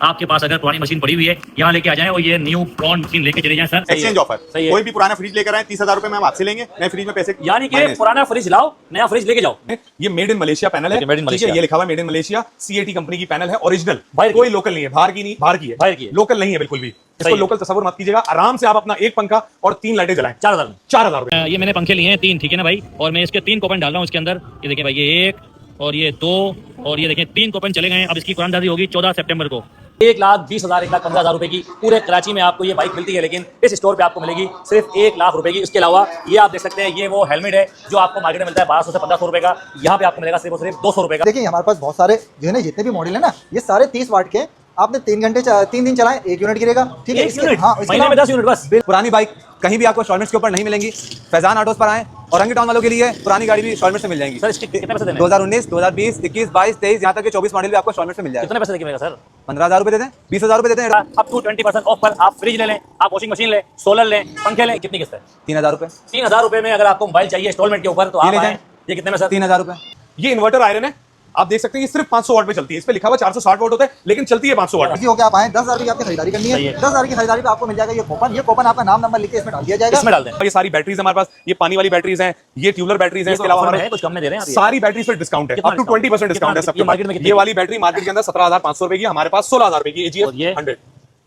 आपके पास अगर पुरानी मशीन पड़ी हुई है यहाँ लेके आ जाएं और ये न्यू प्रॉन मशीन लेके चले जाएं सर। एक्सचेंज ऑफर, कोई भी पुराना फ्रिज लेकर आए 30,000 रुपए में हम आपसे लेंगे, नए फ्रिज में पैसे यानी कि पुराना फ्रिज लाओ नया फ्रिज लेके जाओ। ये मेड इन मलेशिया पैनल है, मेड इन मलेशिया, ये लिखा हुआ made in Malaysia, CAT company की पैनल है, ओरिजिनल, बाहर कोई लोकल नहीं है, बाहर की नहीं, बाहर की है, लोकल नहीं है बिल्कुल भी। इसको लोकल तस्वीर मत कीजिएगा, आराम से आप अपना एक पंखा और 3 लाइटें जलाएं 4,000 रुपए। ये मैंने पंखे लिए हैं 3, ठीक है ना भाई, और मैं इसके 3 कूपन डाल रहा हूँ इसके अंदर। ये देखिए भाई, ये 1 और ये 2 और ये देखिए 3 कूपन चले गए हैं। अब इसकी कुरानदाजी होगी 14 सितंबर को। 1,20,000 1,15,000 रुपए की पूरे कराची में आपको ये बाइक मिलती है, लेकिन इस स्टोर पे आपको मिलेगी सिर्फ 1 लाख रुपए की। इसके अलावा ये आप देख सकते हैं, ये वो हेलमेट है जो आपको मार्केट में मिलता है 1200 से 1500 रुपए का, यहाँ पे आपको मिलेगा सिर्फ और सिर्फ 200 रुपए का। देखिए हमारे पास बहुत सारे जो है ना, जितने भी मॉडल है ना, ये सारे 30 वाट के। आपने 3 दिन चलाएं 1 यूनिट गिरेगा, ठीक है। 1 यूनिट, हाँ, महीने में 10 यूनिट बस। पुरानी बाइक कहीं भी आपको इंस्टॉलमेंट्स के ऊपर नहीं मिलेंगी। फैजान ऑटोज पर आए, औरंगी टाउन वालों के लिए पुरानी गाड़ी भी इंस्टॉलमेंट से मिल जाएंगी। सर इसके कितने पैसे देने? 2019, 2020, 21, 22, 23 यहाँ तक के 24 मॉडल भी आपको इंस्टॉलमेंट से मिल जाएगा। कितने पैसे देंगे सर? 15,000 रुपए दे दें, 20,000 रुपए दे दें। अप टू 20% ऑफ पर आप फ्रिज ले लें, आप वॉशिंग मशीन लें, सोलर लें, पंखे लें। कितनी किस्त है? 3,000 रुपए। 3,000 रुपए में अगर आपको मोबाइल चाहिए इंस्टॉलमेंट के ऊपर तो आप आएं। ये कितने में सर? 3,000 रुपए। ये इन्वर्टर आयरन है, आप देख सकते हैं, ये सिर्फ 500 वाट पे चलती है। इस पे लिखा हुआ 460 वाट होता है, लेकिन चलती है 500 वाट। इसी होकर आप आए, 10,000 की आपकी खरीदारी करनी है। 10,000 की खरीदारी पे आपको मिल जाएगा ये कूपन। ये कूपन आपका नाम नंबर लिख के इसमें डाल दिया जाएगा। इसमें डाल दें। ये सारी बैटरीज हमारे पास, ये पानी वाली बैटरीज हैं, ये ट्यूबलर बैटरीज हैं। इसके अलावा हमारे कुछ कम में दे रहे हैं सारी बैटरीज पे डिस्काउंट है, अप टू 20% डिस्काउंट है सबके मार्केट में। ये वाली बैटरी मार्केट के अंदर 17,500 रुपए की, हमारे पास 16,000 रुपए की AGF 100।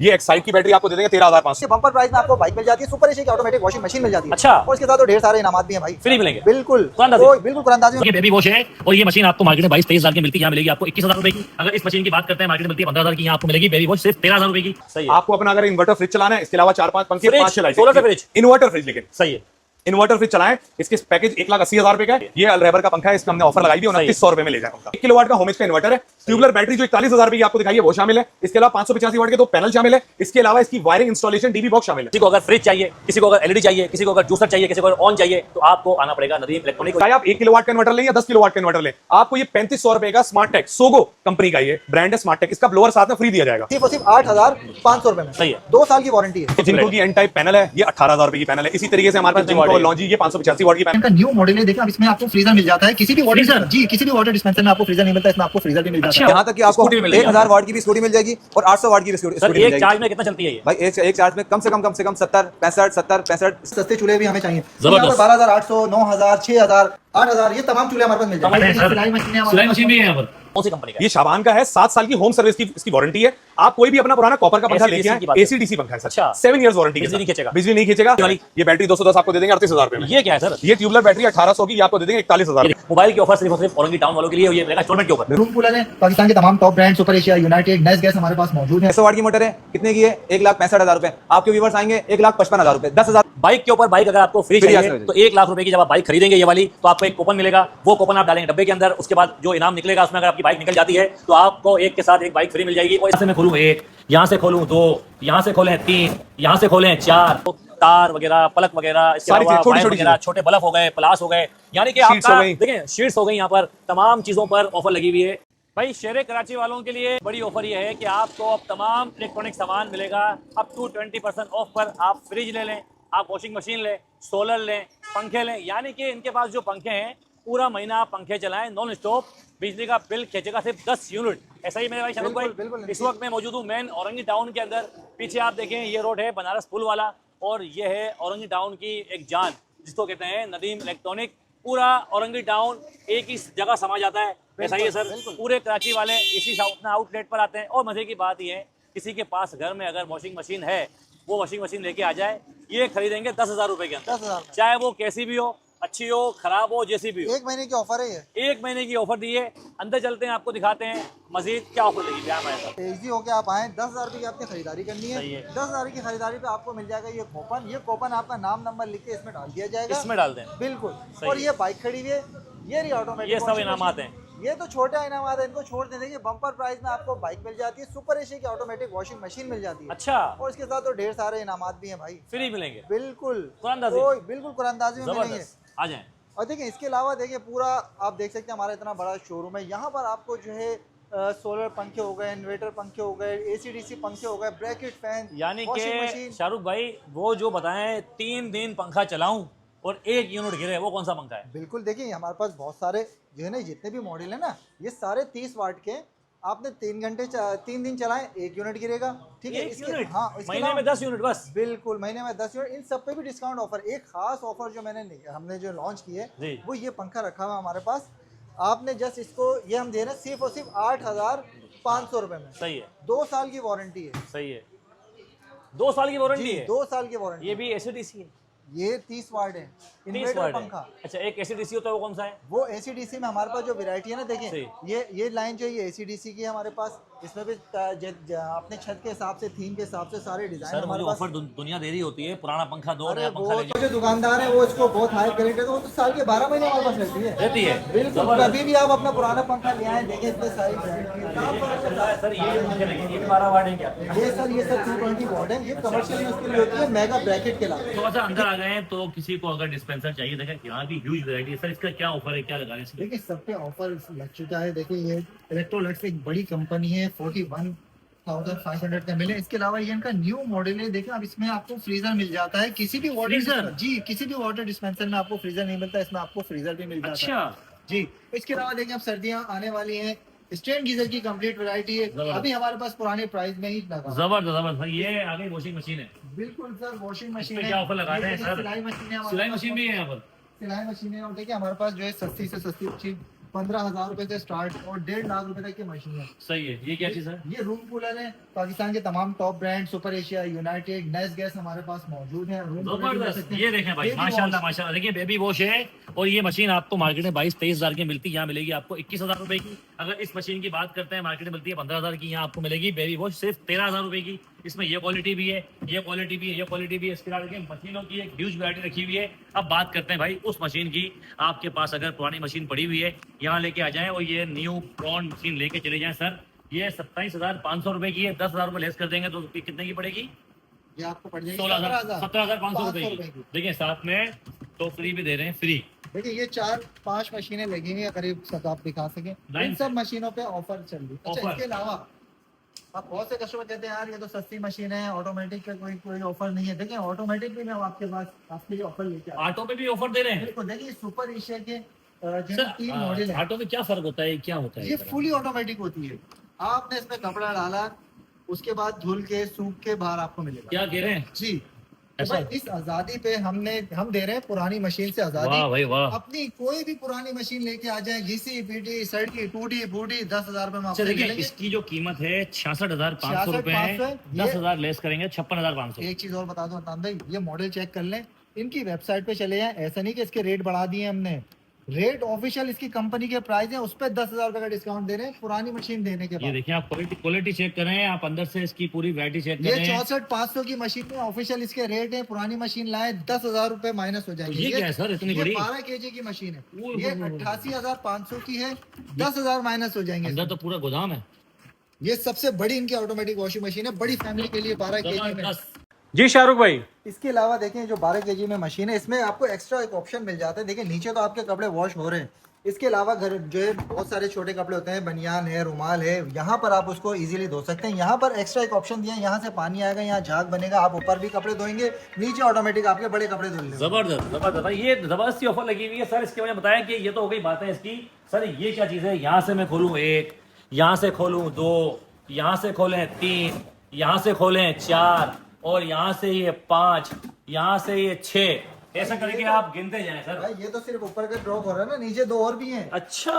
ये एक्साइड की बैटरी आपको दे देंगे 13,500। बम्पर प्राइस में आपको बाइक मिल जाती है, सुपर एसी की ऑटोमेटिक वॉशिंग मशीन मिल जाती है। अच्छा। और इसके साथ तो ढेर सारे इनामात भी हैं भाई, फ्री मिलेंगे बिल्कुल बिल्कुल कुरानदाजी में। ये बेबी वॉश है और ये मशीन आपको मार्केट में 22-23,000 की मिलती है, यहाँ मिलेगी आपको 21,000 रुपए की। अगर इस मशीन की बात करते हैं मार्केट में मिलती है 15,000 की, यहाँ आपको मिलेगी बेबी वॉश सिर्फ 13,000 रुपए की। सही है। आपको अपना अगर इन्वर्टर फ्रिज चलाना है, इसके अलावा 4-5 पंखे, 5 लाइट, सोलर से फ्रिज, इन्वर्टर फ्रिज, लेकिन सही है इन्वर्टर फ्रिज चलाएं। इसके पैकेज 1,80,000 रुपए का है। ये अलरेबर का पंखा है, इसका हमने ऑफर लगाई थी, 2,900 रुपए में ले जाएगा। 1 किलोवाट का होमेज का इन्वर्टर है। ट्यूबलर बैटरी जो 41,000 रुपए की आपको दिखाई है वो शामिल है। इसके अलावा 585 वाट के 2 पैनल शामिल है। इसके अलावा इसकी वायरिंग इंस्टॉलेशन डीबी बॉक्स शामिल है। किसी को अगर फ्रिज चाहिए, किसी को अगर एलईडी चाहिए, किसी को अगर जूसर चाहिए, किसी को अगर ऑन चाहिए, तो आपको आना पड़ेगा नदीम इलेक्ट्रॉनिक। चाहे आप 1 किलोवाट का इन्वर्टर लें या 10 किलोवाट का इन्वर्टर लें, आपको ये 3,500 रुपए का स्मार्ट टेक, सोगो कंपनी का ये ब्रांड है स्मार्ट टेक, इसका ब्लोअर साथ में फ्री दिया जाएगा सिर्फ 8,500 रुपए में। सही है। 2 साल की वारंटी है। जिनको की एन टाइप पैनल है, ये 18,000 रुपए की पैनल है। इसी तरीके से हमारे पास जिनको लॉन्जी, ये 585 वाट की पैनल। इनका न्यू मॉडल है, देखिए अब इसमें आपको फ्रीजर मिल जाता है। किसी भी वाटर जी किसी भी वाटर डिस्पेंसर में आपको फ्रीजर नहीं मिलता, इसमें आपको फ्रीजर भी मिल जाता है। यहाँ तक कि आपको 1,000 वाट की भी स्कूटी मिल जाएगी और 800 वाट की भी स्कूटी मिल जाएगी। चार्ज में कितना चलती है ये भाई? एक चार्ज में कम से कम 70 65 सस्ते चूल्हे भी हमें चाहिए। जबरदस्त। 12,800, 9,000, 6,000, 8,000 ये तमाम चूल्हे हमारे पास मिल जाएंगे। सिलाई मशीन भी है यहाँ पर। कौन सी कंपनी का? ये शाबान का है, 7 साल की होम सर्विस की इसकी वारंटी है। आप कोई भी अपना पुराना कॉपर का पंखा लेके आए, AC/DC पंखा है सर। अच्छा। 7 इयर्स वारंटी के साथ। बिजली नहीं खींचेगा। ये बैटरी 210 आपको दे देंगे 38,000 रुपए में। ये क्या है सर? ये ट्यूबलर बैटरी 1800 की, ये आपको दे देंगे 41,000। मोबाइल की ऑफर सिर्फ और सिर्फ औरंगी टाउन वालों के लिए, ये रहेगा इंस्टॉलमेंट के ऊपर। रूम कूलर है, पाकिस्तान के तमाम top brand, super Asia, United, Nasgas हमारे पास मौजूद है। 100 वाट की मोटर है, कितने की है? 1,65,000 रुपए। आपके व्यूवर्स आएंगे 1,55,000 रुपए, 10,000 बाइक के ऊपर बाइक अगर आपको फ्री चाहिए तो 1 लाख रुपए की जब आप बाइक खरीदेंगे ये वाली, तो आपको एक कूपन मिलेगा। वो कूपन आप डालेंगे डब्बे के अंदर, उसके बाद जो इनाम निकलेगा उसमें अगर आपकी बाइक निकल जाती है तो आपको एक के साथ एक बाइक फ्री मिल जाएगी। और इससे मैं खोलूं 1, यहाँ से खोलूं 2, यहाँ से खोलें 3, यहाँ से खोलें 4, तार वगैरह, पलक वगैरह, छोटे बल्ब हो गए, प्लास हो गए, यानी कि आपका देखें शीट्स हो गई। यहाँ पर तमाम चीजों पर ऑफर लगी हुई है। भाई शेरे कराची वालों के लिए बड़ी ऑफर ये है कि आपको अब तमाम इलेक्ट्रॉनिक सामान मिलेगा अप टू 20% ऑफ पर। आप फ्रिज ले लें, आप वॉशिंग मशीन लें, सोलर लें, पंखे लें, यानी कि इनके पास जो पंखे हैं पूरा महीना आप पंखे चलाएं नॉन स्टॉप, बिजली का बिल खींचेगा सिर्फ 10 यूनिट। ऐसा ही मेरे भाई शाहरुख भाई। इस वक्त मैं मौजूद हूँ मेन औरंगी टाउन के अंदर। पीछे आप देखें ये रोड है बनारस पुल वाला, और ये है औरंगी टाउन की एक जान जिसको कहते हैं नदीम इलेक्ट्रॉनिक। पूरा औरंगी टाउन एक ही जगह समा जाता है। ऐसा ही है सर, पूरे कराची वाले इसी आउटलेट पर आते हैं। और मजे की बात यह है, किसी के पास घर में अगर वॉशिंग मशीन है, वो वॉशिंग मशीन लेके आ जाए, ये खरीदेंगे 10,000 रुपए के अंदर। 10,000, चाहे चाहे वो कैसी भी हो, अच्छी हो, खराब हो, जैसी भी हो। 1 महीने की ऑफर है ये। 1 महीने की ऑफर दी है। अंदर चलते हैं, आपको दिखाते हैं मजीद क्या ऑफर देगी। इजी होके आप आए, 10,000 रुपए की आपने खरीदारी करनी है। 10,000 की खरीदारी पे आपको मिल जाएगा ये कूपन। ये कूपन आपका नाम नंबर लिख के इसमें डाल दिया जाएगा। इसमें डाल दें, बिल्कुल। और ये बाइक खड़ी हुई है, ये रही ऑटोमेटिक, ये सब इनामात हैं। ये तो छोटे इनामात है, इनको छोड़ देंगे। बम्पर प्राइस में आपको बाइक मिल जाती है, सुपर एसी की ऑटोमेटिक वॉशिंग मशीन मिल जाती है। अच्छा। और इसके साथ तो ढेर सारे इनामात भी हैं भाई, फ्री मिलेंगे। बिल्कुल बिल्कुल कुरानदाजी में मिलेंगे। आ जाएं। और देखिए इसके अलावा देखिए पूरा आप देख सकते हैं हमारा इतना बड़ा शोरूम है। यहाँ पर आपको जो है सोलर पंखे हो गए, इन्वर्टर पंखे हो गए, AC/DC पंखे हो गए, ब्रैकेट फैन, यानी कि शाहरुख भाई वो जो बताएं 3 दिन पंखा चलाऊं और 1 यूनिट गिरे, वो कौन सा पंखा है? बिल्कुल। देखिए हमारे पास बहुत सारे जो है ना, जितने भी मॉडल है ना, ये सारे 30 वाट के आपने 3 दिन चलाएं 1 यूनिट गिरेगा, ठीक है। एक इसके यूनिट हाँ इसके महीने में अलावा 10 यूनिट बस। बिल्कुल महीने में 10 यूनिट, इन सब पे भी डिस्काउंट ऑफर। एक खास ऑफर जो हमने जो लॉन्च की है जी। वो ये पंखा रखा हुआ है हमारे पास। आपने जस्ट इसको ये हम दे रहे हैं सिर्फ और सिर्फ 8,500 रुपये में। सही है, 2 साल की वारंटी है। सही है, 2 साल की वारंटी जी है। 2 साल की वारंटी। ये भी एसीडीसी है, ये 30 वाट है 30 इन्वर्टर वाट है। पंखा। अच्छा, एक एसीडीसी होता है वो कौन सा है? वो एसीडीसी में हमारे पास जो वैरायटी है ना, सही। देखें ये लाइन जो है ये एसीडीसी की है हमारे पास। इसमें भी अपने छत के हिसाब से, थीम के हिसाब से सारे डिजाइन सर मुझे हमारे पास। ऑफर दुनिया दे रही होती है, पुराना पंखा दो, अरे नया वो पंखा ले तो जो दुकानदार है वो इसको बहुत हाई क्वालिटी है, तो वो तो साल के 12 महीने हमारे पास रहती है। रहती है। बिल्कुल, जबरदस्त। कभी भी आप अपना पुराना पंखा ले आए, देखें इसमें सारी गारंटी। सर ये पंखे देखिए, ये भी 12 वाट है क्या? ये सर 220 वाट है। ये कमर्शियल यूज के लिए होती है, मेगा ब्रैकेट के अलावा। थोड़ा सा अंदर आ गए हैं तो किसी को अगर डिस्पेंसर चाहिए, देखें यहाँ भी ह्यूज वैरायटी है। सर इसका क्या ऑफर है, क्या लगा रहे हैं इसमें? देखिए सब पे ऑफर लग चुका है। देखिए ये इलेक्ट्रोलक्स एक बड़ी कंपनी है, 41,500 का मिले। इसके अलावा ये इनका न्यू मॉडल है। देखिए अब इसमें आपको फ्रीजर मिल जाता है। किसी भी फ्रीजर? जी किसी भी वाटर डिस्पेंसर में आपको फ्रीजर नहीं मिलता, इसमें आपको फ्रीजर भी मिल जाता है। अच्छा, जी इसके अलावा देखिए अब सर्दियां आने वाली हैं, स्टैंड गीजर की कंप्लीट वैरायटी है। जबरदस्त। अभी हमारे पास पुराने प्राइस में ही लगा। जबरदस्त जबरदस्त। सर ये आगे वॉशिंग मशीन है, बिल्कुल सर, वॉशिंग मशीन पे है। क्या ऑफर लगा रहे हैं ये सर? सिलाई मशीन है हमारे सिलाई पास। मशीन भी है यहाँ पर। सिलाई मशीन है। और देखिए हमारे पास जो है सस्ती से सस्ती अच्छी 15,000 रुपए से स्टार्ट और 1.5 लाख रुपए तक की मशीन है। सही है। ये क्या चीज है? ये रूम कूलर है। पाकिस्तान के तमाम top brand, super Asia, United, nest gas हमारे पास मौजूद है। रूम कूलर भी ले जबरदस्त। सकते हैं। ये देखें भाई, Baby माशाल्लाह wash। माशाल्लाह। देखिए बेबी वॉश है और ये मशीन आपको मार्केट में 22-23 हजार की मिलती है, यहाँ मिलेगी आपको 21,000 रुपए की। अगर इस मशीन की बात करते हैं, मार्केट में मिलती है 15,000 की, यहाँ आपको मिलेगी बेबी वॉश सिर्फ 13,000 रुपए की। इसमें ये क्वालिटी भी है, ये क्वालिटी भी है, ये क्वालिटी भी है। इसके अलावा देखिए मशीनों की एक ह्यूज वैरायटी रखी हुई है। अब बात करते हैं भाई उस मशीन की। आपके पास अगर पुरानी मशीन पड़ी हुई है, यहाँ लेके आ जाएं और ये न्यू प्रॉन मशीन लेके चले जाएं। सर ये 27,500 रुपए की है, 10,000 रुपए लेस कर देंगे तो कितने की पड़ेगी? ये आपको पड़ जाएगी 16,000 17,500 रुपए 500 की। देखिए साथ में तो फ्री भी दे रहे हैं, फ्री। देखिए ये 4-5 मशीनें लगी हुई है करीब, सब आप दिखा सकें। इन सब मशीनों पे ऑफर चल रही है। अच्छा ऑफर। इसके अलावा आप बहुत से कस्टमर कहते हैं यार ये तो सस्ती मशीन है, ऑटोमेटिक का कोई ऑफर नहीं है। देखिए ऑटोमेटिक भी मैं आपके पास आपके लिए ऑफर लेके आया ऑटो पे भी ऑफर दे रहे हैं? हूं। देखिए सुपर एशिया के जो सर 3 मॉडल है, ऑटो में क्या फर्क होता है, क्या होता है ये फुली ऑटोमेटिक होती है। आपने इसमें कपड़ा डाला, उसके बाद धुल के सूख के बाहर आपको मिलेगा। क्या कह रहे हैं? जी तो ऐसा? भाई इस आजादी पे हम दे रहे हैं पुरानी मशीन से आजादी। वाह भाई वाह। अपनी कोई भी पुरानी मशीन लेके आ जाए, घिसी पीटी सड़की टूटी फूटी, 10,000 रुपए में अच्छा आपको देखिए मिलेंगे। इसकी जो कीमत है 66,500 रुपए है, 66,500 10,000 लेस करेंगे 56,500। एक चीज और बता दो अदनान भाई, ये मॉडल चेक कर लें, इनकी वेबसाइट पे चले जाएं। ऐसा नहीं कि इसके रेट बढ़ा दिए हमने, रेट ऑफिशियल इसकी कंपनी के प्राइस है, उस पर 10,000 रुपए का डिस्काउंट दे रहे हैं पुरानी मशीन देने के ये बाद। देखिए आप क्वालिटी चेक करें, आप अंदर से इसकी पूरी वैरायटी चेक ये करें। 64,500 की मशीन में ऑफिशियल इसके रेट है, पुरानी मशीन लाए 10,000 रुपए माइनस हो जाएंगे। ये क्या है सर, इतनी बड़ी? 12 केजी की मशीन है। ओह, ये ओह, ओह। 88,500 की है, 10,000 माइनस हो जाएंगे। अंदर तो पूरा गोदाम है। ये सबसे बड़ी इनकी ऑटोमेटिक वॉशिंग मशीन है, बड़ी फैमिली के लिए 12 केजी में। जबरदस्त। जी शाहरुख भाई, इसके अलावा देखें जो 12 केजी में मशीन है, इसमें आपको एक्स्ट्रा एक ऑप्शन मिल जाता है। देखिए नीचे तो आपके कपड़े वॉश हो रहे हैं, इसके अलावा घर जो है बहुत सारे छोटे कपड़े होते हैं, बनियान है, रुमाल है, यहाँ पर आप उसको इजीली धो सकते हैं। यहाँ पर एक्स्ट्रा एक ऑप्शन दिया है, यहाँ से पानी आएगा, यहाँ झाग बनेगा, आप ऊपर भी कपड़े धोएंगे, नीचे ऑटोमेटिक आपके बड़े कपड़े धुल लेंगे। जबरदस्त जबरदस्त भाई, ये जबरदस्त सी ऑफर लगी हुई है सर। इसके वजह बताएं कि ये तो हो गई बातें इसकी। सर ये क्या चीज़ है? यहाँ से मैं खोलूँ 1, यहाँ से खोलूँ 2, यहाँ से खोलें 3, यहाँ से खोलें 4 और यहाँ से ये 5, यहाँ से ये 6, ऐसा करके आप गिनते जाएं सर। भाई ये तो सिर्फ ऊपर का ड्रॉप हो रहा है ना, नीचे 2 और भी हैं। अच्छा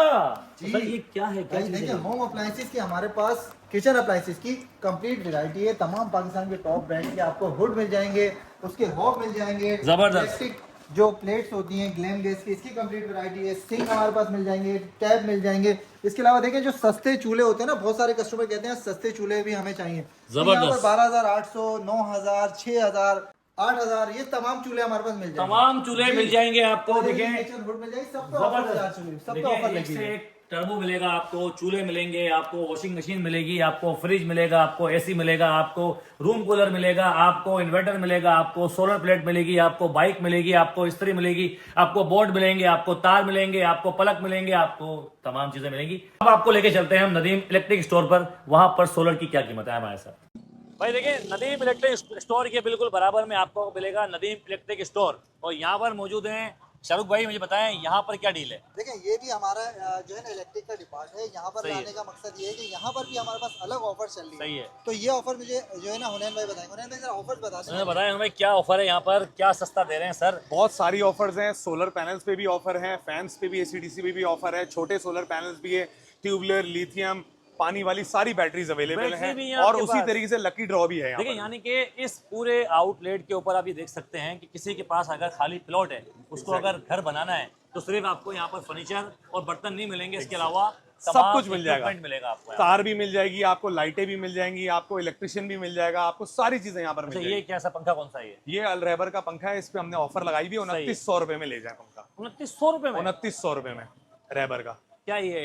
तो जी। सर ये क्या है, क्या भाई चीज़ देखिए है? होम अप्लायंसेस की हमारे पास, किचन अप्लायंसेस की कंप्लीट वैरायटी है। तमाम पाकिस्तान के टॉप ब्रांड के आपको हुड मिल जाएंगे, उसके हॉब मिल जाएंगे, जबरदस्त। इलेक्ट्रिक जो प्लेट्स होती हैं ग्लैम गैस की, इसकी कंप्लीट वैरायटी है। सिंक हमारे पास मिल जाएंगे, टैप मिल जाएंगे। इसके अलावा देखिए जो सस्ते चूल्हे होते हैं ना, बहुत सारे कस्टमर कहते हैं सस्ते चूल्हे भी हमें चाहिए। तो यहाँ जबरदस्त। पर 12,800, 9,000, 6,000, 8,000 ये तमाम चूल्हे हमारे पास मिल जाएंगे। तमाम चूल्हे मिल जाएंगे आपको। देखें किचन हुड मिल जाएगी, सब पे ऑफर चूल्हे, सब पे ऑफर देखिए एक लगी से है। एक टर्बो मिलेगा आपको, चूल्हे मिलेंगे आपको, वॉशिंग मशीन मिलेगी आपको, फ्रिज मिलेगा आपको, एसी मिलेगा आपको, रूम कूलर मिलेगा आपको, इन्वर्टर मिलेगा आपको, सोलर प्लेट मिलेगी आपको, बाइक मिलेगी आपको, इस्त्री मिलेगी आपको, बोर्ड मिलेंगे आपको, तार मिलेंगे आपको, पलक मिलेंगे आपको, तमाम चीजें मिलेंगी। अब आपको लेके चलते हैं हम नदीम इलेक्ट्रिक स्टोर पर, वहां पर सोलर की क्या कीमत है हमारे साथ। भाई देखिए नदीम इलेक्ट्रिक स्टोर के बिल्कुल बराबर में आपको मिलेगा नदीम इलेक्ट्रिक स्टोर, और यहाँ पर मौजूद हैं शाहरुख भाई मुझे बताएं यहाँ पर क्या डील है? देखें ये भी हमारा जो है ना इलेक्ट्रिक का डिपार्ट है। यहाँ पर सही है। लाने का मकसद ये है कि यहाँ पर भी हमारे पास अलग ऑफर चल रही सही है। तो ये ऑफर मुझे जो है ना हुनैन भाई बताएंगे। हुनैन भाई जरा ऑफर बता उन्होंने दें। बताया हमें क्या ऑफर है यहाँ पर, क्या सस्ता दे रहे हैं सर? बहुत सारी ऑफर्स हैं। सोलर पैनल्स पे भी ऑफर है, फैंस पे भी, एसीडीसी पे भी ऑफर है, छोटे सोलर पैनल्स भी है, ट्यूबलर, लिथियम, पानी वाली सारी बैटरीज अवेलेबल बैटरी भी हैं है और आपके उसी पास। तरीके से लकी ड्रॉ भी है यहाँ देखिए पर। यानी कि इस पूरे आउटलेट के ऊपर आप ये देख सकते हैं कि किसी के पास अगर खाली प्लॉट है, उसको अगर घर बनाना है तो सिर्फ आपको यहाँ पर फर्नीचर और बर्तन नहीं मिलेंगे, इसके अलावा सब तमाम कुछ मिल जाएगा। equipment मिलेगा आपको यहाँ। तार भी मिल जाएगी आपको, लाइटें भी मिल जाएंगी आपको, इलेक्ट्रिशियन भी मिल जाएगा आपको, सारी चीजें यहाँ पर मिल अच्छा, जाएगी। ये कैसा पंखा कौन सा है? ये अलरेबर का पंखा है, इस पे हमने ऑफर लगाई हुई है, सही है। 2900 रुपए में ले जाए पंखा। 2900 रुपए में? 2900 रुपए में रेबर का क्या ये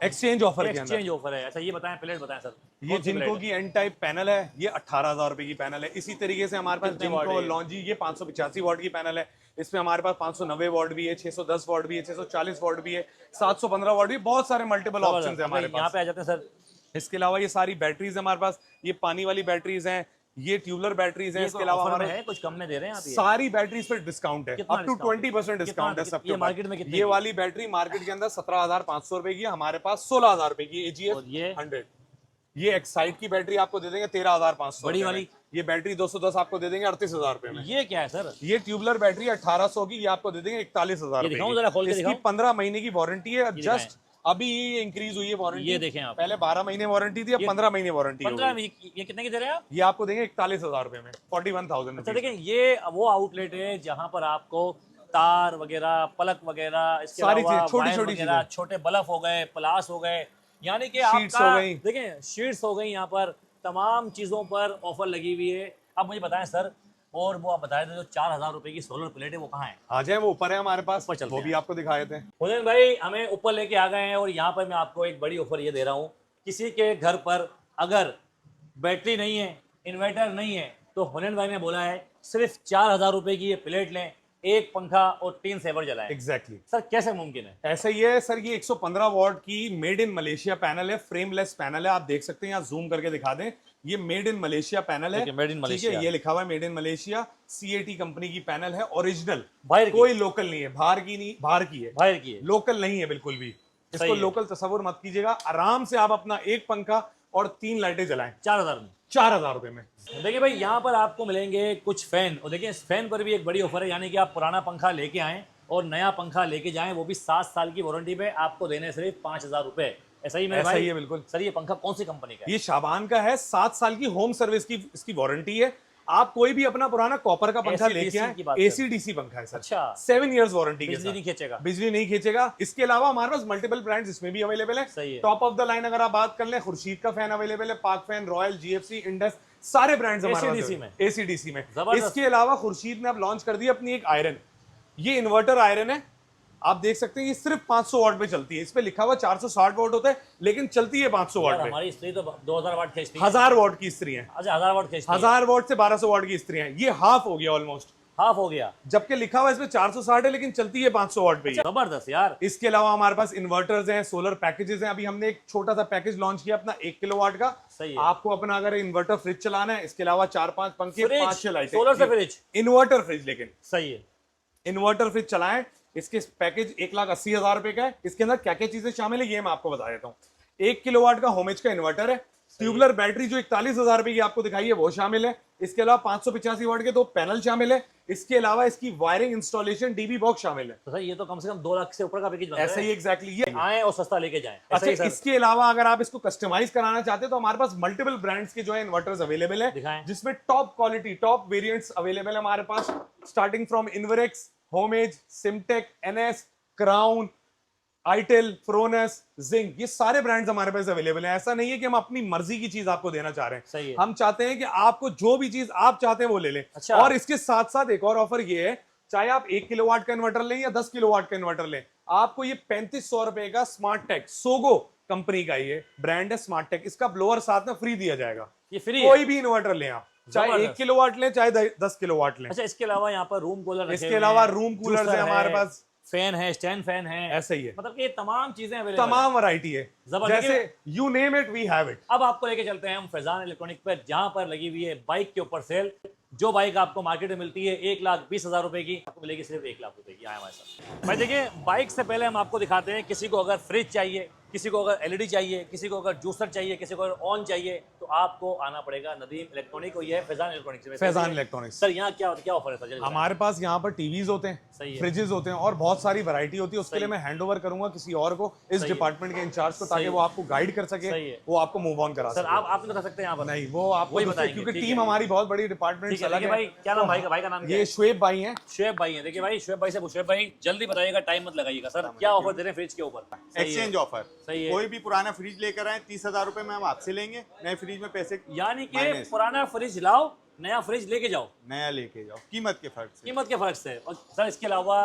एक्सचेंज ऑफर के अंदर। एक्सचेंज ऑफर है? अच्छा ये बताएं, प्लेट बताएं सर। ये कौन सी जिनको प्लेट है? की एन टाइप पैनल है, ये 18,000 रुपए की पैनल है। इसी तरीके से हमारे पास कितने वाट जिनको है? लॉन्जी, ये 585 वाट की पैनल है। इसमें हमारे पास 590 वाट भी है, 610 वाट भी है, 640 वाट भी है, 715 वाट भी, बहुत सारे मल्टीपल ऑप्शन है हमारे यहाँ पास। पे आ जाते हैं सर। इसके अलावा ये सारी बैटरीज है हमारे पास, ये पानी वाली बैटरीज हैं, ये ट्यूबलर बैटरीज हैं। ये इसके अलावा ऑफर में हमारे है, कुछ कम में दे रहे हैं आप ये? सारी बैटरीज पे डिस्काउंट है, कितना अप टू डिस्काउंट? 20% डिस्काउंट है कितना? सबके ये ऊपर। मार्केट में कितने ये की? वाली बैटरी मार्केट के अंदर 17,500 रुपए की है, हमारे पास 16,000 रुपए की AGS और ये? 100। ये एक्साइड की बैटरी आपको दे देंगे 13,500 बड़ी रुपए में। वाली? ये बैटरी 210 आपको दे देंगे 38,000 रुपए में। ये क्या है सर? ये ट्यूबलर बैटरी 1800 की, ये आपको दे देंगे 41,000 ये रुपए दिखाऊं जरा, खोल के की। इसकी दिखाऊं? 15 महीने की वारंटी है, दिखाएं। जस्ट अभी ये इंक्रीज हुई है वारंटी। ये देखें आप। पहले 12 महीने वारंटी थी, अब 15 महीने वारंटी हो 15 गई। ये कितने की दे रहे हैं आप? ये आपको देंगे 41,000 रुपए में, 41,000 अच्छा रुपए। देखें, ये वो आउटलेट है जहाँ पर आपको तार वगैरह, पलक वगैरह, इसके सारी अलावा चीज़, छोटी वायर छोटी वगैरह, चीज़ें। छोटे बल्ब हो गए, प्लास हो गए, यानी कि शीट्स आपका हो गई। देखें शीट्स हो गई, यहाँ पर तमाम चीज़ों पर ऑफर लगी हुई है। अब मुझे बताएं सर, और वो आप बताए थे जो 4,000 रुपए की सोलर प्लेट है वो कहाँ है? आ जाए, वो ऊपर है हमारे पास, ऊपर चलते वो भी हैं। आपको दिखाए थे। हुनैन भाई हमें ऊपर लेके आ गए हैं और यहाँ पर मैं आपको एक बड़ी ऑफर ये दे रहा हूँ। किसी के घर पर अगर बैटरी नहीं है, इन्वर्टर नहीं है, तो हुनैन भाई ने बोला है सिर्फ 4,000 रुपए की ये प्लेट लें, एक पंखा और 3 सेवर जलाएं। एग्जैक्टली सर कैसे मुमकिन है? ऐसा ही है सर। ये 115 वॉट की मेड इन मलेशिया पैनल है, फ्रेमलेस पैनल है। आप देख सकते हैं, यहाँ जूम करके दिखा दें, ये मेड इन मलेशिया पैनल है। देखिए, made in ठीक Malaysia। है, ये लिखा हुआ है made in Malaysia, CAT company की पैनल है, ओरिजिनल, बाहर की? कोई लोकल नहीं है, बाहर की नहीं, बाहर की है, बाहर की है? लोकल नहीं है बिल्कुल भी। सही इसको है। लोकल तस्वुर मत कीजिएगा। आराम से आप अपना एक पंखा और 3 लाइटें जलाएं 4,000 में। 4,000 रुपए में। देखिए भाई, यहाँ पर आपको मिलेंगे कुछ फैन, और देखिए इस फैन पर भी एक बड़ी ऑफर है, यानी कि आप पुराना पंखा लेके आएं और नया पंखा लेके जाएं, वो भी 7 साल की वारंटी पे, आपको देने सिर्फ 5,000 रुपए। ऐसा ही मेरे ऐसा भाई? ही है बिल्कुल। सर ये पंखा कौन सी कंपनी का है? ये शाबान का है, 7 साल की होम सर्विस की इसकी वारंटी है। आप कोई भी अपना पुराना कॉपर का पंखा AC/DC लेके आए, की बात कर रहे हैं। ACDC पंखा है सर। अच्छा। 7 इयर्स वारंटी के बिजली साथ। नहीं खींचेगा? बिजली नहीं खींचेगा। इसके अलावा हमारे पास मल्टीपल ब्रांड्स इसमें भी अवेलेबल है। सही है। टॉप ऑफ द लाइन अगर आप बात कर लें, खुर्शीद का फैन अवेलेबल है, पाक फैन, रॉयल, GFC, इंडस, सारे ब्रांड्स हमारे पास ACDC हैं। में? ACDC में। जबरदस्त। इसके अलावा खुर्शीद ने अब लॉन्च कर दी अपनी एक आयरन, ये इन्वर्टर आयरन है। आप देख सकते हैं, ये सिर्फ 500 वाट पे चलती है। इस पे लिखा हुआ 460 वाट होता है, लेकिन चलती है 500 यार वाट पे। हमारी स्त्री तो 2,000 वाट खींचती है। 1000 वाट की इस्त्री है, अच्छा 1,000 वाट खींचती है। 1000 वाट से 1200 वाट की इस्त्री है। ये हाफ हो गया ऑलमोस्ट, हाफ हो गया। जबकि लिखा हुआ इसमें 460 है, लेकिन चलती है 500 वाट पे ही। जबरदस्त यार। इसके अलावा हमारे पास इन्वर्टर्स हैं, सोलर पैकेजेस हैं। अभी हमने एक छोटा सा पैकेज लॉन्च किया अपना 1 किलोवाट का। सही है। आपको अपना अगर इन्वर्टर फ्रिज चलाना है, इसके अलावा 4-5 पंखे, फ्रिज? 5-6 लाइटें, सोलर से फ्रिज? Inverter fridge. लेकिन सही है। इन्वर्टर फ्रिज चलाएं, इसके पैकेज 1,80,000 रुपए का है। इसके अंदर क्या क्या चीजें शामिल है ये मैं आपको बता देता हूँ। 1 किलोवाट का होमेज का इन्वर्टर है, ट्यूबलर बैटरी जो 41,000 रुपए की आपको दिखाई है वो शामिल है। इसके अलावा 585 वाट के 2 पैनल शामिल है। इसके अलावा इसकी वायरिंग, इंस्टॉलेशन, DB बॉक्स शामिल है। तो सर ये तो कम से कम 2 लाख से ऊपर का पैकेज बनता है। ऐसे ही एग्जैक्टली ये आए और सस्ता लेके जाएं। ऐसा अच्छा, ही सर? इसके अलावा अगर आप इसको कस्टमाइज कराना चाहते हैं तो हमारे पास मल्टीपल ब्रांड्स के जो है इन्वर्टर्स अवेलेबल है, दिखाएं। जिसमें top quality, top variants available है हमारे पास, starting from Inverex, Homage, Simtek, NS, Crown, itel, Fronus, zinc, ये सारे ब्रांड्स हमारे पास अवेलेबल हैं। ऐसा नहीं है कि हम अपनी मर्जी की चीज आपको देना चाह रहे सही हैं। है। हम चाहते हैं कि आपको जो भी चीज आप चाहते हैं वो ले लें। अच्छा। और इसके साथ साथ एक और ऑफर ये है, चाहे आप 1 किलोवाट का इन्वर्टर लें या 10 किलोवाट का इन्वर्टर लें, आपको ये 3500 रुपए का स्मार्ट टेक, सोगो कंपनी का ये ब्रांड है स्मार्ट टेक, इसका ब्लोअर साथ में फ्री दिया जाएगा। ये फ्री है? कोई भी इन्वर्टर लें आप, चाहे 1 जबरदस्त। किलोवाट लें चाहे 10 किलोवाट लें। अच्छा इसके अलावा यहाँ पर रूम कूलर, इसके अलावा रूम कूलर है हमारे पास, फैन है, स्टैंड फैन है, ऐसा ही है। मतलब कि ये तमाम चीजें अवेलेबल तमाम वैरायटी है। जबरदस्त। जैसे you name it we have it. अब आपको लेके चलते हैं हम फैजान इलेक्ट्रॉनिक पर, जहां पर लगी हुई है बाइक के ऊपर सेल। जो बाइक आपको मार्केट में मिलती है 1,20,000 रुपए की, आपको मिलेगी सिर्फ 1,00,000 रुपए की। आए हमारे साथ भाई। देखिए, बाइक से पहले हम आपको दिखाते हैं, किसी को अगर फ्रिज चाहिए, किसी को अगर एलईडी चाहिए, किसी को अगर जूसर चाहिए, किसी को अगर ऑन चाहिए, तो आपको आना पड़ेगा नदीम इलेक्ट्रॉनिक को। ये है Faizan electronic. Faizan electronics. Sir यहाँ क्या ऑफर है सर? जल्दी हमारे पास यहाँ पर टीवीज होते हैं, सही है। फ्रिजेस होते हैं और बहुत सारी वैरायटी होती है। उसके सही लिए मैं हैंड ओवर करूंगा किसी और को, इस सही है। डिपार्टमेंट के इंचार्ज को, सही ताकि है। वो आपको गाइड कर सके, सही है। वो आपको मूव ऑन करा सर सके। आप नहीं बता सकते यहाँ पर? नहीं, वो आपको वही दूसरे- बताएंगे, क्योंकि ठीक टीम है। हमारी बहुत बड़ी डिपार्टमेंट ठीक है। अलग देखिए है। भाई, क्या नाम भाई का नाम क्या ये है? शुएब भाई हैं। शुएब भाई हैं। देखिए भाई, शुएब भाई से शुएब भाई जल्दी बताइएगा, टाइम मत लगाइएगा। सर क्या ऑफर दे रहे हैं फ्रिज के ऊपर? सही है। Exchange offer. सही है। कोई भी पुराना फ्रिज लेकर आए 30,000 रुपए में हम आपसे लेंगे, नए फ्रिज में पैसे यानी कि माइनस। पुराना फ्रिज लाओ, नया फ्रिज लेके जाओ, नया लेके जाओ कीमत के फर्क से। कीमत के फर्क से। और सर इसके अलावा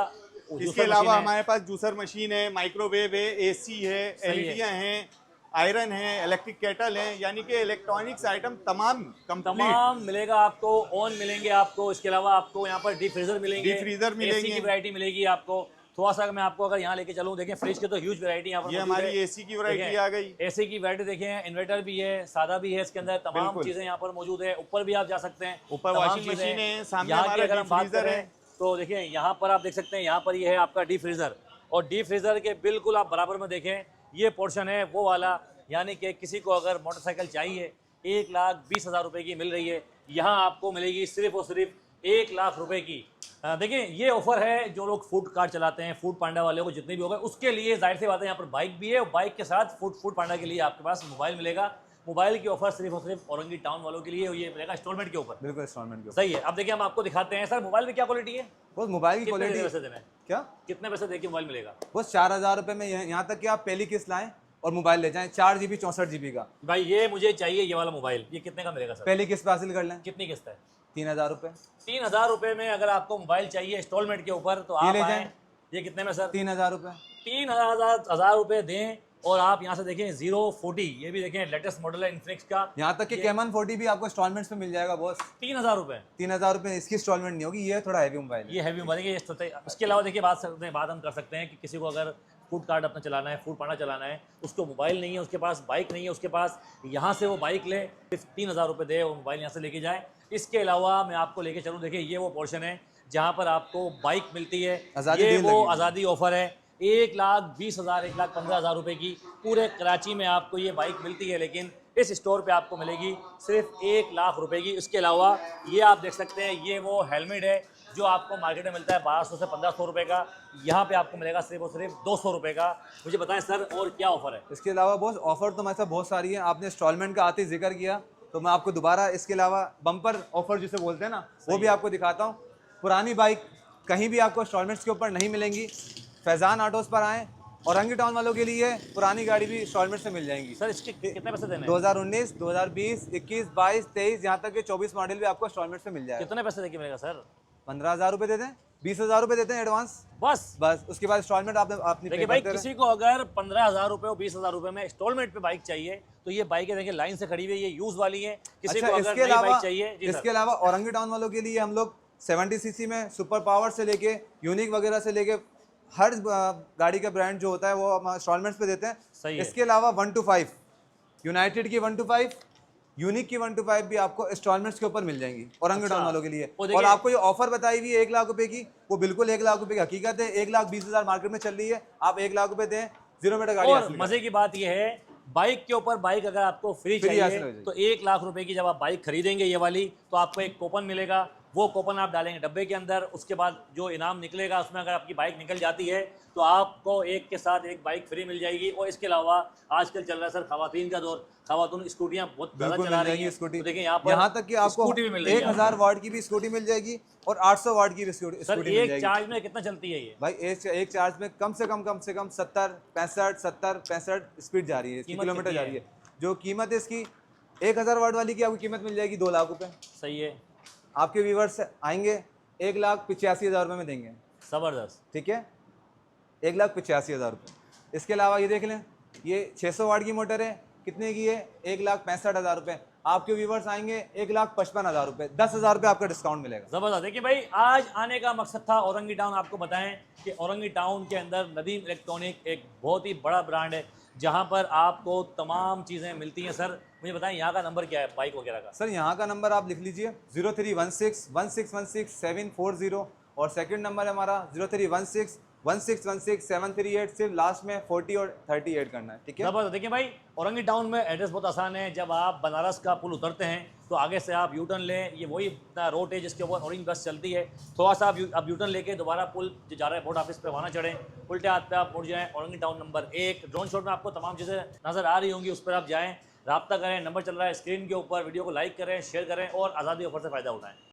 इसके अलावा हमारे पास जूसर मशीन है, माइक्रोवेव है, एसी है, सही है। एलईडी हैं, आयरन है, इलेक्ट्रिक केटल है, यानी कि इलेक्ट्रॉनिक्स आइटम तमाम कंप्लीट। तमाम मिलेगा आपको, ऑन मिलेंगे आपको। इसके अलावा आपको यहाँ पर डीप फ्रीजर मिलेंगे, डीप फ्रीजर मिलेंगे। एसी की वैरायटी मिलेगी आपको। थोड़ा सा मैं आपको अगर यहाँ लेके चलूँ, देखें फ्रिज की तो ह्यूज वैरायटी यहाँ पर ये मौजूद हमारी है। एसी की वैरायटी आ गई। एसी की वैरायटी देखें, इन्वर्टर भी है, सादा भी है, इसके अंदर तमाम बिल्कुल। चीजें यहाँ पर मौजूद है। ऊपर भी आप जा सकते हैं, ऊपर तमाम वॉशिंग चीजें मशीन है, सामने यहाँ की हमारा अगर हम डीप बात फ्रीजर करें है। तो देखिए यहाँ पर आप देख सकते हैं, यहाँ पर ये है आपका डीप फ्रीजर। और डीप फ्रीजर के बिल्कुल आप बराबर में देखें, ये पोर्शन है वो वाला, यानी कि किसी को अगर मोटरसाइकिल चाहिए 1,20,000 रुपए की मिल रही है, यहाँ आपको मिलेगी सिर्फ और सिर्फ 1,00,000 रुपए की। देखिए, ये ऑफर है जो लोग फूड कार्ट चलाते हैं, फूड पांडा वाले को जितने भी हो गए, उसके लिए जाहिर सी बात है यहाँ पर बाइक भी है, और बाइक के साथ फूड पांडा के लिए आपके पास मोबाइल मिलेगा। मोबाइल की ऑफर सिर्फ और सिर्फ औरंगी टाउन वालों के लिए, ये मिलेगा इंस्टॉलमेंट के ऊपर। बिल्कुल इंस्टॉलमेंट के ऊपर। सही है। अब देखिए हम आपको दिखाते हैं। सर मोबाइल में क्या क्वालिटी है? बस मोबाइल की कितने क्वालिटी पैसे देना है? क्या, कितने पैसे देके मोबाइल मिलेगा? बस 4,000 रुपये में यहाँ तक कि आप पहली किस्त लाएं और मोबाइल ले जाएं, 4 GB 64 GB का। भाई ये मुझे चाहिए, ये वाला मोबाइल, ये कितने का मिलेगा सर? पहली किस्त पे हासिल कर लें, कितनी किस्त है? 3,000 रुपये। 3,000 रुपए में अगर आपको मोबाइल चाहिए इंस्टॉलमेंट के ऊपर, तो ये आप ले आएं। जाएं। ये कितने में सर? 3,000 रुपये। 3,000 रुपए दें। और आप यहाँ से देखें 040, ये भी देखें लेटेस्ट मॉडल है इन्फिनिक्स का। यहाँ तक कि कैमन 40 भी आपको इंस्टॉलमेंट्स में मिल जाएगा बॉस। 3,000 रुपए। 3,000 रुपये इसकी इंस्टॉलमेंट नहीं होगी, ये थोड़ा हैवी मोबाइल है। ये हैवी मोबाइल है। इसके अलावा देखिए बात हम कर सकते हैं कि किसी को अगर फूड कार्ट अपना चलाना है, फूड पांडा चलाना है, उसको मोबाइल नहीं है, उसके पास बाइक नहीं है, उसके पास यहाँ से वो बाइक ले, सिर्फ 3,000 रुपये दे, वो मोबाइल यहाँ से लेके जाए। इसके अलावा मैं आपको लेके चलूँ, देखिए ये वो पोर्शन है जहाँ पर आपको बाइक मिलती है। आज़ादी ये डील वो लगी। आज़ादी ऑफर है। 1,20,000 1,15,000 रुपए की पूरे कराची में आपको ये बाइक मिलती है, लेकिन इस स्टोर पे आपको मिलेगी सिर्फ 1,00,000 रुपए की। इसके अलावा ये आप देख सकते हैं, ये वो हेलमेट है जो आपको मार्केट में मिलता है 1,200 से 1,500 रुपए का, यहाँ पे आपको मिलेगा सिर्फ और सिर्फ 200 रुपए का। मुझे बताएं सर और क्या ऑफर है? इसके अलावा बॉस ऑफर तो हमारे साथ बहुत सारी है। आपने इंस्टॉलमेंट का आते ही जिक्र किया, तो मैं आपको दोबारा इसके अलावा बम्पर ऑफर जिसे बोलते हैं ना, वो भी आपको दिखाता हूँ। पुरानी बाइक कहीं भी आपको इंस्टॉलमेंट्स के ऊपर नहीं मिलेंगी। फैजान ऑटोज़ पर आएँ, औरंगी टाउन वालों के लिए पुरानी गाड़ी भी इंस्टॉलमेंट से मिल जाएंगी। सर इसके कितने पैसे देने हैं? 2019, 2020, 21, 22, 23, यहाँ तक कि 24 मॉडल भी आपको इंस्टॉलमेंट से मिल जाएगा। कितने पैसे देके मिलेगा सर? 15,000 रुपये दे दें, 20,000 रुपये देते हैं एडवांस, बस उसके बाद इंस्टॉलमेंट आप अपनी देखिए भाई, किसी को अगर 15,000 रुपए और 20,000 रुपए में इंस्टॉलमेंट पे बाइक चाहिए, तो ये बाइकें देखिए लाइन से खड़ी हुई है, ये यूज वाली है। किसी को अगर नई बाइक चाहिए, जी इसके अलावा औरंगी टाउन वालों के लिए हम लोग 70 सीसी में सुपर पावर से लेके यूनिक वगैरह से लेके हर गाड़ी का ब्रांड जो होता है वो हम इंस्टॉलमेंट्स पे देते हैं। सही है। इसके अलावा 1 to 5 यूनाइटेड की 1 to 5, यूनिक की 1 to 5 भी आपको इंस्टॉलमेंट्स के ऊपर मिल जाएंगी औरंगी टाउन वालों के लिए। और आपको ये ऑफर बताई हुई है 1,00,000 रुपए की, वो बिल्कुल 1,00,000 रुपए की हकीकत है। 1,20,000 मार्केट में चल रही है, आप 1,00,000 रुपए दें, 0 मीटर गाड़ी और हासिल मजे की बात यह है, बाइक के ऊपर बाइक अगर आपको फ्री हासिल हो चाहिए, जाएगी। तो 1,00,000 रुपए की जब आप बाइक खरीदेंगे ये वाली, तो आपको एक कूपन मिलेगा। वो कूपन आप डालेंगे डब्बे के अंदर, उसके बाद जो इनाम निकलेगा उसमें अगर आपकी बाइक निकल जाती है, तो आपको एक के साथ एक बाइक फ्री मिल जाएगी। और इसके अलावा आजकल चल रहा है सर खवातीन का दौर, खवातून स्कूटियां बहुत ज़्यादा चला रही हैं। स्कूटी, तो देखिए यहाँ पर यहाँ तक कि आपको स्कूटी भी मिल रही है। 1,000 वाट की भी स्कूटी मिल जाएगी और 800 वाट की भी स्कूटी सर मिल एक जाएगी। चार्ज में कितना चलती है ये? भाई एक चार्ज में कम से कम 70 65 स्पीड जा रही है, इसकी कीमत किलोमीटर कितनी जा रही है। जो कीमत है इसकी 1,000 वाट वाली की आपको कीमत मिल जाएगी 2,00,000 रुपये। सही है। आपके व्यूवर्स आएंगे 1,85,000 रुपये में देंगे, जबरदस्त। ठीक है, 1,85,000 रुपये। इसके अलावा ये देख लें, ये 600 वाट की मोटर है, कितने की है? 1,65,000 रुपये। आपके व्यूवर्स आएंगे 1,55,000 रुपये, 10,000 रुपये आपका डिस्काउंट मिलेगा। जबरदस्त। देखिए भाई, आज आने का मकसद था औरंगी टाउन, आपको बताएं कि औरंगी टाउन के अंदर नदीम इलेक्ट्रॉनिक एक बहुत ही बड़ा ब्रांड है। जहां पर आपको तमाम चीज़ें मिलती हैं। सर मुझे बताएं यहाँ का नंबर क्या है बाइक वगैरह का? सर यहाँ का नंबर आप लिख लीजिए 0316161740 और सेकंड नंबर है हमारा 0316161738। सिर्फ लास्ट में 40 और 38 करना है, ठीक है। जबरदस्त। देखिए भाई, औरंगी टाउन में एड्रेस बहुत आसान है। जब आप बनारस का पुल उतरते हैं तो आगे से आप यूटर्न लें, ये वही रोड है जिसके ऊपर औरंगी बस चलती है। थोड़ा सा आप यूटर्न लेके दोबारा पुल जो जा रहा है बोर्ड ऑफिस पे वहाँ चढ़ें, उल्टे हाथ पे आप मुड़ जाएं, Orangi town number 1। Drone shot में आपको तमाम चीज़ें नज़र आ रही होंगी, उस पर आप जाएँ, राब्ता करें, नंबर चल रहा है स्क्रीन के ऊपर। वीडियो को लाइक करें, शेयर करें और आज़ादी ऑफर से फ़ायदा उठाएं।